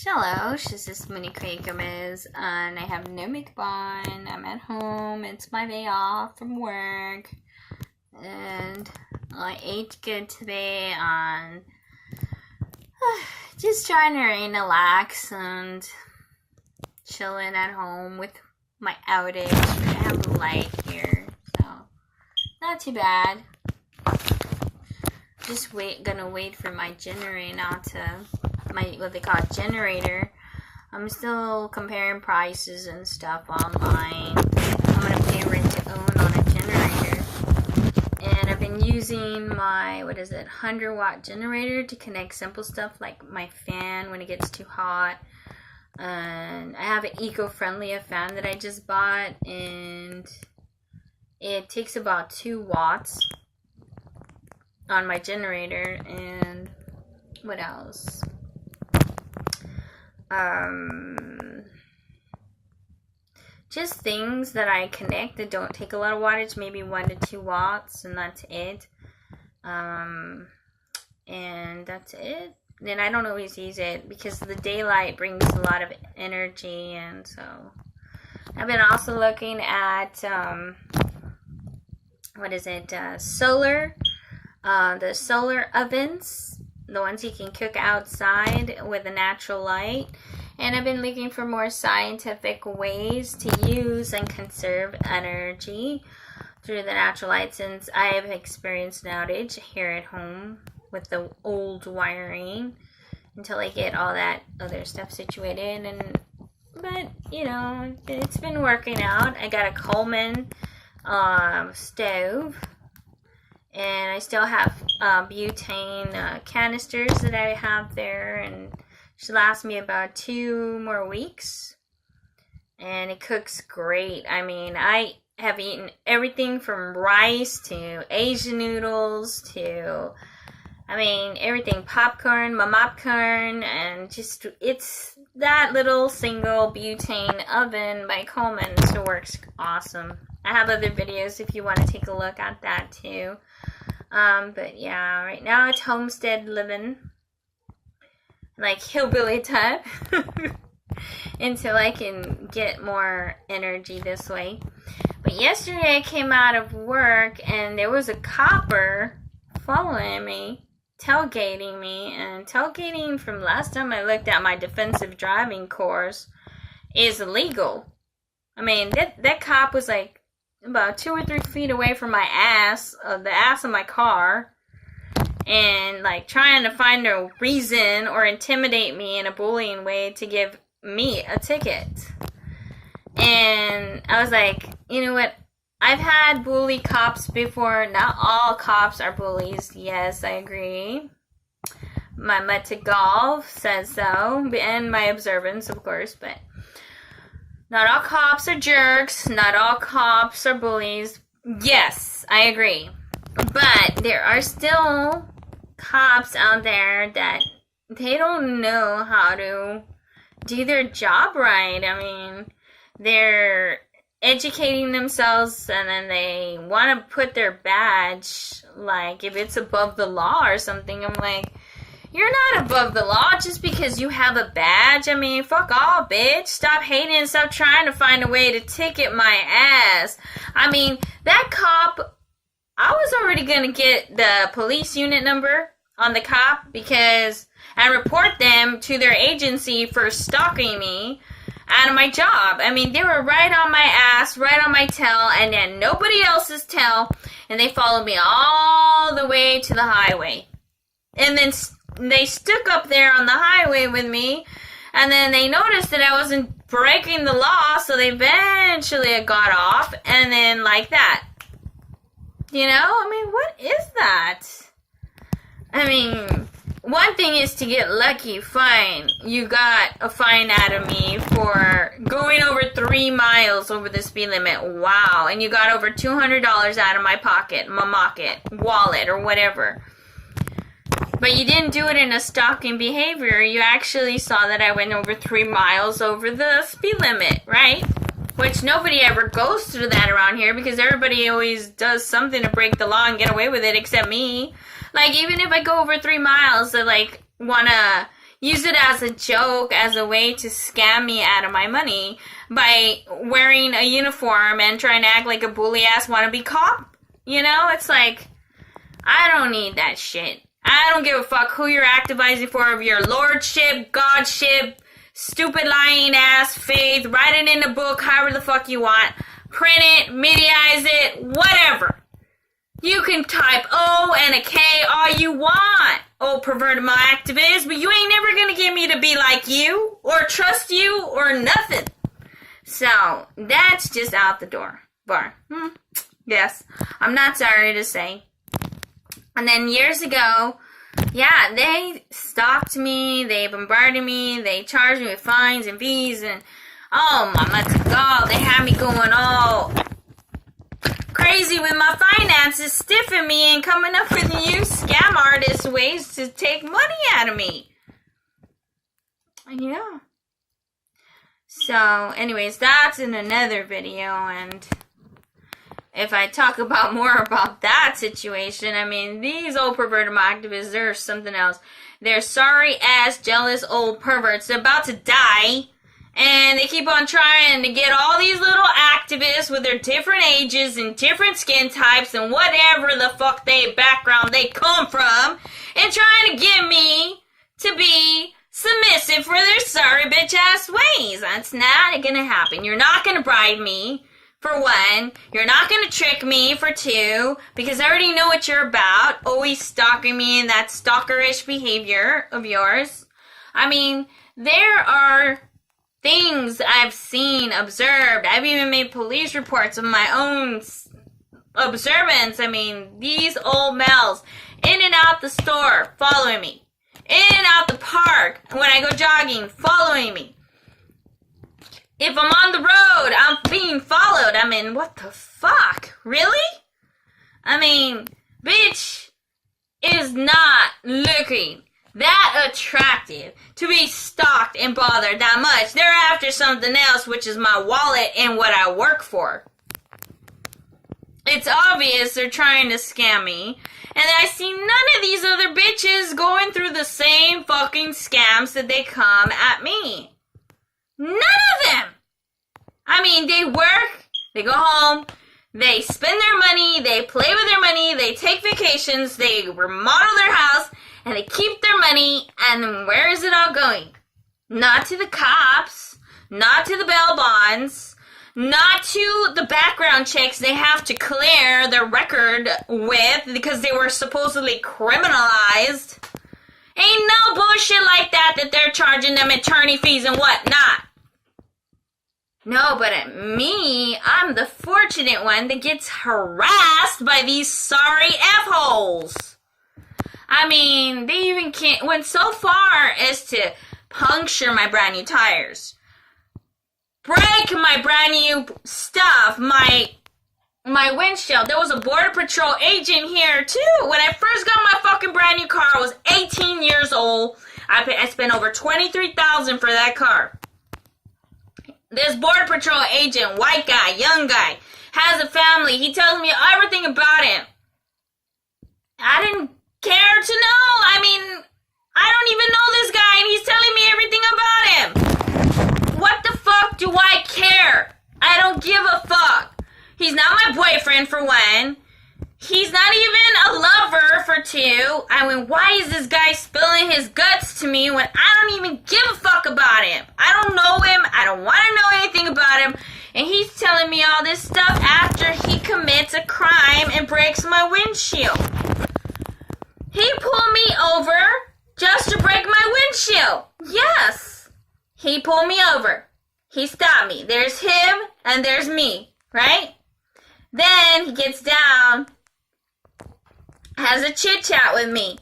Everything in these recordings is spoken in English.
Hello, this is Mini Gomez, and I have no makeup on. I'm at home. It's my day off from work, and I ate good today on just trying to relax and chilling at home with my outage. I have a light here, so not too bad. Just gonna wait for my generator now to what they call generator. I'm still comparing prices and stuff online. I'm gonna pay rent to own on a generator, and I've been using my 100-watt generator to connect simple stuff like my fan when it gets too hot. And I have an eco-friendly fan that I just bought, and it takes about 2 watts on my generator. And what else? Just things that I connect that don't take a lot of wattage, maybe 1 to 2 watts, and that's it. And that's it. Then I don't always use it because the daylight brings a lot of energy, and so I've been also looking at solar, the solar ovens, the ones you can cook outside with a natural light. And I've been looking for more scientific ways to use and conserve energy through the natural light, since I have experienced an outage here at home with the old wiring until I get all that other stuff situated. But you know, it's been working out. I got a Coleman stove, and I still have butane canisters that I have there, and should last me about 2 more weeks. And it cooks great. I mean, I have eaten everything from rice to Asian noodles to, everything, popcorn, popcorn, and just, it's that little single butane oven by Coleman, so it works awesome. I have other videos if you want to take a look at that too. But yeah, right now it's homestead living, like hillbilly type, until I can get more energy this way. But yesterday I came out of work and there was a copper following me, tailgating me, and tailgating, from last time I looked at my defensive driving course, is illegal. That cop was like about 2 or 3 feet away from my ass, the ass of my car, and like trying to find a reason or intimidate me in a bullying way to give me a ticket. And I was like, you know what? I've had bully cops before. Not all cops are bullies. Yes, I agree. My Metagolf says so, and my observance, of course, but not all cops are jerks. Not all cops are bullies. Yes, I agree. But there are still cops out there that they don't know how to do their job right. They're educating themselves, and then they want to put their badge, like, if it's above the law or something. I'm like, you're not above the law just because you have a badge. Fuck all, bitch. Stop hating and stop trying to find a way to ticket my ass. That cop, I was already going to get the police unit number on the cop and report them to their agency for stalking me out of my job. They were right on my ass, right on my tail, and then nobody else's tail, and they followed me all the way to the highway. And then they stuck up there on the highway with me, and then they noticed that I wasn't breaking the law, so they eventually got off, and then like that. What is that? One thing is to get lucky, fine. You got a fine out of me for going over 3 miles over the speed limit. Wow. And you got over $200 out of my pocket, wallet, or whatever. But you didn't do it in a stalking behavior. You actually saw that I went over 3 miles over the speed limit, right? Which nobody ever goes through that around here, because everybody always does something to break the law and get away with it, except me. Like, even if I go over 3 miles, they, like, want to, use it as a joke, as a way to scam me out of my money by wearing a uniform and trying to act like a bully-ass wannabe cop. You know, it's like, I don't need that shit. I don't give a fuck who you're activizing for, of your lordship, godship, stupid lying ass faith. Write it in a book, however the fuck you want. Print it, mediaize it, whatever. You can type O and a K all you want, oh perverted my activist, but you ain't never gonna get me to be like you, or trust you, or nothing. So, that's just out the door. Bar. Yes, I'm not sorry to say. And then years ago, yeah, they stalked me, they bombarded me, they charged me with fines and fees, and oh my God, they had me going all crazy with my finances, stiffing me and coming up with new scam artist ways to take money out of me. Yeah. So, anyways, that's in another video, and if I talk about more about that situation, I mean, these old perverted activists, they're something else. They're sorry-ass, jealous old perverts. They're about to die, and they keep on trying to get all these little activists with their different ages and different skin types and whatever the fuck background they come from, and trying to get me to be submissive for their sorry bitch-ass ways. That's not gonna happen. You're not gonna bribe me. For one, you're not going to trick me. For two, because I already know what you're about, always stalking me in that stalkerish behavior of yours. I mean, there are things I've seen, observed. I've even made police reports of my own observance. I mean, these old males, in and out the store, following me. In and out the park, when I go jogging, following me. If I'm on the road, I'm being followed. I mean, what the fuck? Really? I mean, bitch is not looking that attractive to be stalked and bothered that much. They're after something else, which is my wallet and what I work for. It's obvious they're trying to scam me. And I see none of these other bitches going through the same fucking scams that they come at me. None of them! I mean, they work, they go home, they spend their money, they play with their money, they take vacations, they remodel their house, and they keep their money, and then where is it all going? Not to the cops, not to the bail bonds, not to the background checks they have to clear their record with because they were supposedly criminalized. Ain't no bullshit like that they're charging them attorney fees and whatnot. No, but me, I'm the fortunate one that gets harassed by these sorry F-holes. I mean, they even went so far as to puncture my brand new tires. Break my brand new stuff, my windshield. There was a Border Patrol agent here, too. When I first got my fucking brand new car, I was 18 years old. I spent over $23,000 for that car. This Border Patrol agent, white guy, young guy, has a family. He tells me everything about him. I didn't care to know. I mean, I don't even know this guy, and he's telling me everything about him. What the fuck do I care? I don't give a fuck. He's not my boyfriend, for one. He's not even a lover, for two. I mean, why is this guy spilling his guts to me when I don't even give a fuck about him? I don't know him. I don't want to know anything about him. And he's telling me all this stuff after he commits a crime and breaks my windshield. He pulled me over just to break my windshield. Yes. He pulled me over. He stopped me. There's him and there's me, right? Then he gets down, has a chit chat with me.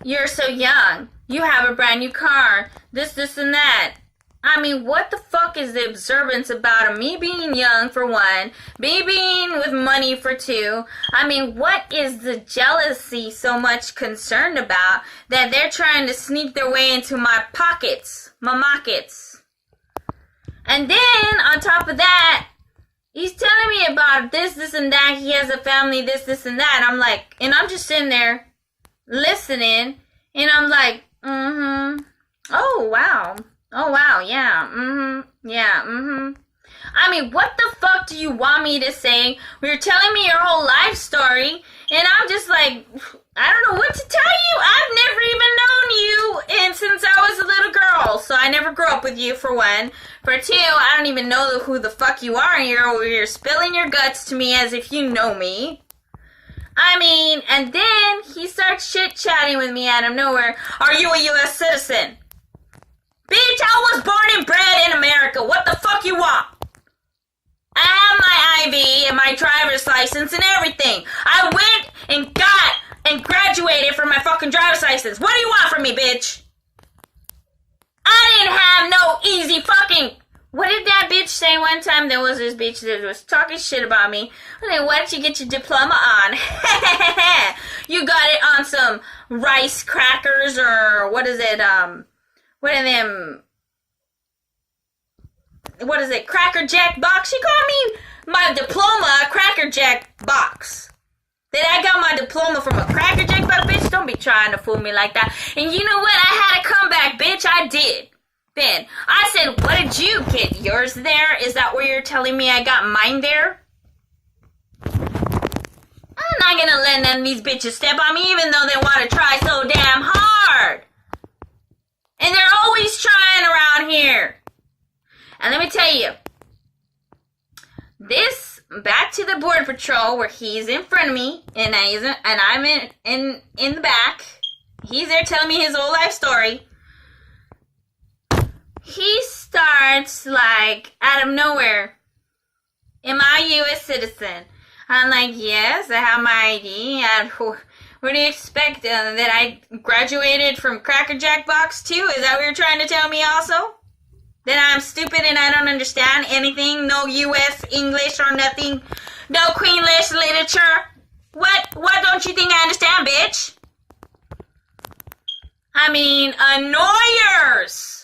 You're so young. You have a brand new car. This, and that. I mean, what the fuck is the observance about me being young, for one, me being with money, for two? I mean, what is the jealousy so much concerned about that they're trying to sneak their way into my pockets, my markets? And then, on top of that, he's telling me about this, and that. He has a family, this, and that. I'm like, and I'm just sitting there listening, and I'm like, Mm-hmm. Oh, wow. Oh, wow, yeah. Mm-hmm. Yeah, mm-hmm. I mean, what the fuck do you want me to say? You're telling me your whole life story, and I'm just like, I don't know what to tell you. I've never even known you and since I was a little girl, so I never grew up with you, for one. For two, I don't even know who the fuck you are, and you're over here spilling your guts to me as if you know me. I mean, and then he starts chit-chatting with me out of nowhere. Are you a U.S. citizen? Bitch, I was born and bred in America. What the fuck you want? I have my ID and my driver's license and everything. I went and got and graduated from my fucking driver's license. What do you want from me, bitch? I didn't have no easy fucking... What did that bitch say one time? There was this bitch that was talking shit about me. I'm like, what did you get your diploma on? You got it on some rice crackers or what is it? What are them? What is it? Cracker Jack box? She called me my diploma a Cracker Jack box. That I got my diploma from a Cracker Jack box? Bitch, don't be trying to fool me like that. And you know what? I had a comeback, bitch. I did. Then I said, what did you get? Yours there? Is that where you're telling me I got mine there? I'm not gonna let none of these bitches step on me even though they want to try so damn hard. And they're always trying around here. And let me tell you, this, back to the Border Patrol where he's in front of me and I'm in the back. He's there telling me his whole life story. He starts, like, out of nowhere, am I a U.S. citizen? I'm like, yes, I have my ID. And what do you expect? That I graduated from Cracker Jack box too? Is that what you're trying to tell me also? That I'm stupid and I don't understand anything? No U.S. English or nothing? No Queenlish literature? What don't you think I understand, bitch? I mean, annoyers!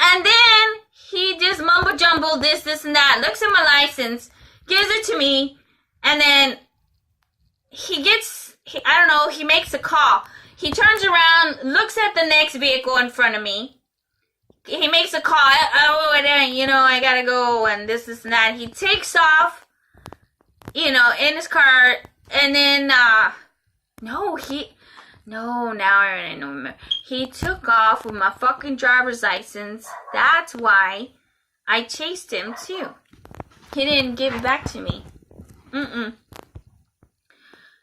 And then he just mumble jumble this and that, looks at my license, gives it to me, and then he makes a call. He turns around, looks at the next vehicle in front of me. He makes a call. I gotta go, and this and that. He takes off, in his car, and then, now I already know. He took off with my fucking driver's license. That's why I chased him, too. He didn't give it back to me.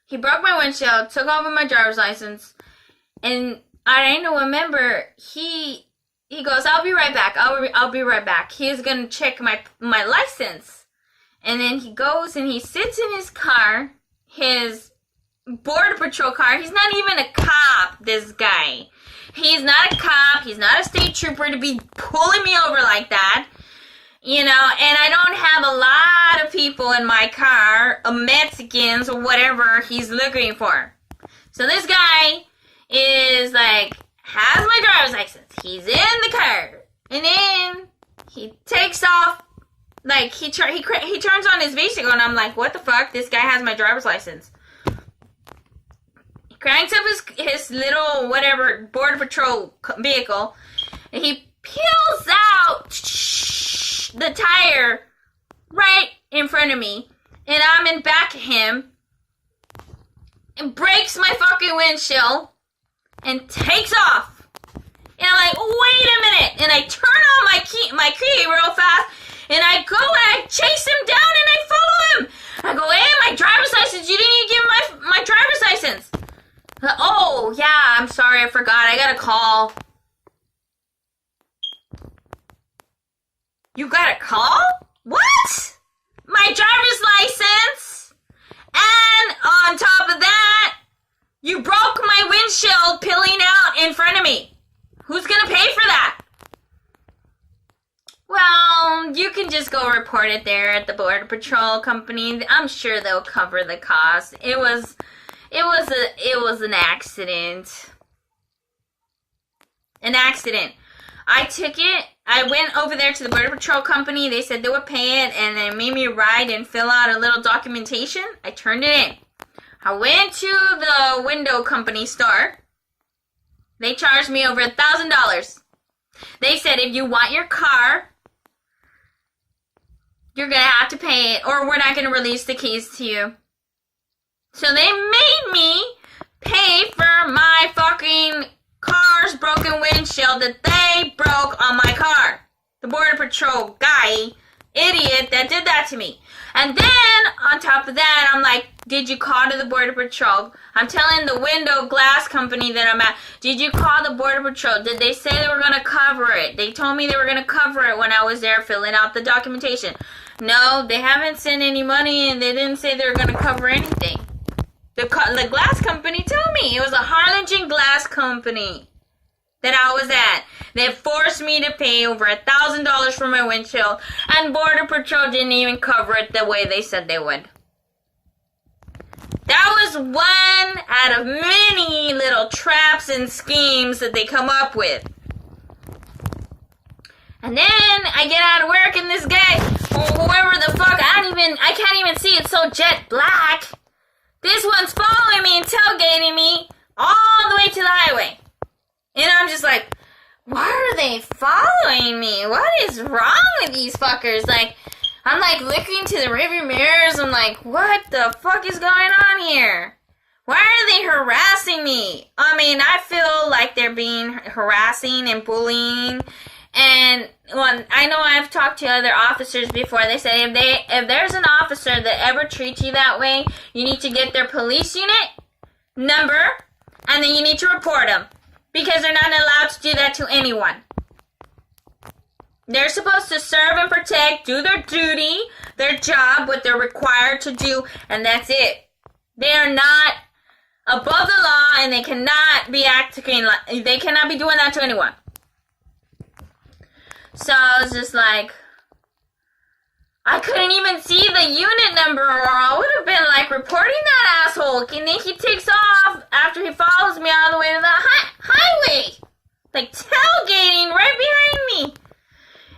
He broke my windshield, took off with my driver's license, and I didn't remember. He goes, I'll be right back. I'll be right back. He's going to check my license. And then he goes and he sits in his car, his Border Patrol car. He's not even a cop, this guy. He's not a cop. He's not a state trooper to be pulling me over like that. And I don't have a lot of people in my car, Mexicans or whatever he's looking for. So this guy is like, has my driver's license. He's in the car. And then he takes off, like, he turns on his vehicle, and I'm like, what the fuck? This guy has my driver's license. Cranks up his little, whatever, Border Patrol vehicle, and he peels out the tire right in front of me, and I'm in back of him, and breaks my fucking windshield, and takes off. And I'm like, wait a minute, and I turn on my key real fast, and I go and I chase him down, and I follow him. I go, hey, my driver's license, you didn't even give my driver's license. Oh, yeah, I'm sorry, I forgot. I got a call. You got a call? What? My driver's license? And on top of that, you broke my windshield peeling out in front of me. Who's gonna pay for that? Well, you can just go report it there at the Border Patrol company. I'm sure they'll cover the cost. It was an accident. An accident. I took it. I went over there to the Border Patrol company. They said they would pay it, and they made me ride and fill out a little documentation. I turned it in. I went to the window company store. They charged me over $1,000. They said if you want your car, you're going to have to pay it or we're not going to release the keys to you. So they made me pay for my fucking car's broken windshield that they broke on my car. The Border Patrol guy, idiot, that did that to me. And then, on top of that, I'm like, did you call to the Border Patrol? I'm telling the window glass company that I'm at, did you call the Border Patrol? Did they say they were going to cover it? They told me they were going to cover it when I was there filling out the documentation. No, they haven't sent any money and they didn't say they were going to cover anything. The glass company told me. It was a Harlingen glass company that I was at. They forced me to pay over $1,000 for my windshield, and Border Patrol didn't even cover it the way they said they would. That was one out of many little traps and schemes that they come up with. And then I get out of work and this guy, or whoever the fuck, I can't even see, it's so jet black. This one's following me and tailgating me all the way to the highway. And I'm just like, why are they following me? What is wrong with these fuckers? Like, I'm like looking to the rearview mirrors. I'm like, what the fuck is going on here? Why are they harassing me? I mean, I feel like they're being harassing and bullying. And well, I know I've talked to other officers before. They say if there's an officer that ever treats you that way, you need to get their police unit number, and then you need to report them. Because they're not allowed to do that to anyone. They're supposed to serve and protect, do their duty, their job, what they're required to do, and that's it. They are not above the law, and they cannot be they cannot be doing that to anyone. So I was just like, I couldn't even see the unit number, or I would have been like reporting that asshole. And then he takes off after he follows me all the way to the highway, like tailgating right behind me.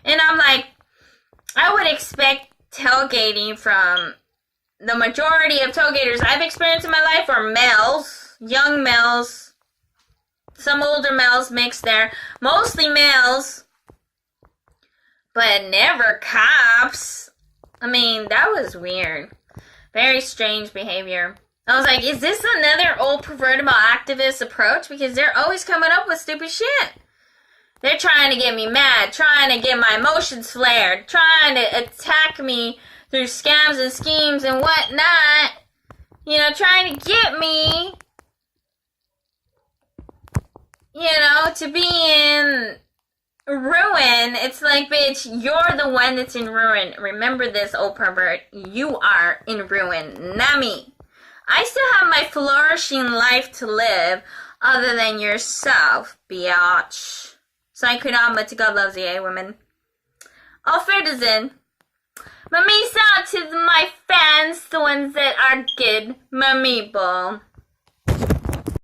And I'm like, I would expect tailgating from the majority of tailgaters I've experienced in my life are males, young males, some older males mixed there, mostly males, but never cops. I mean, that was weird. Very strange behavior. I was like, is this another old pervertible activist approach? Because they're always coming up with stupid shit. They're trying to get me mad, trying to get my emotions flared, trying to attack me through scams and schemes and whatnot. You know, trying to get me, to be in ruin. It's like, bitch, you're the one that's in ruin. Remember this, old pervert. You are in ruin, not me. I still have my flourishing life to live other than yourself, biatch. So I could not, but God loves you, women. Auf Wiedersehen. Peace out to my fans, the ones that are good. Mamibo.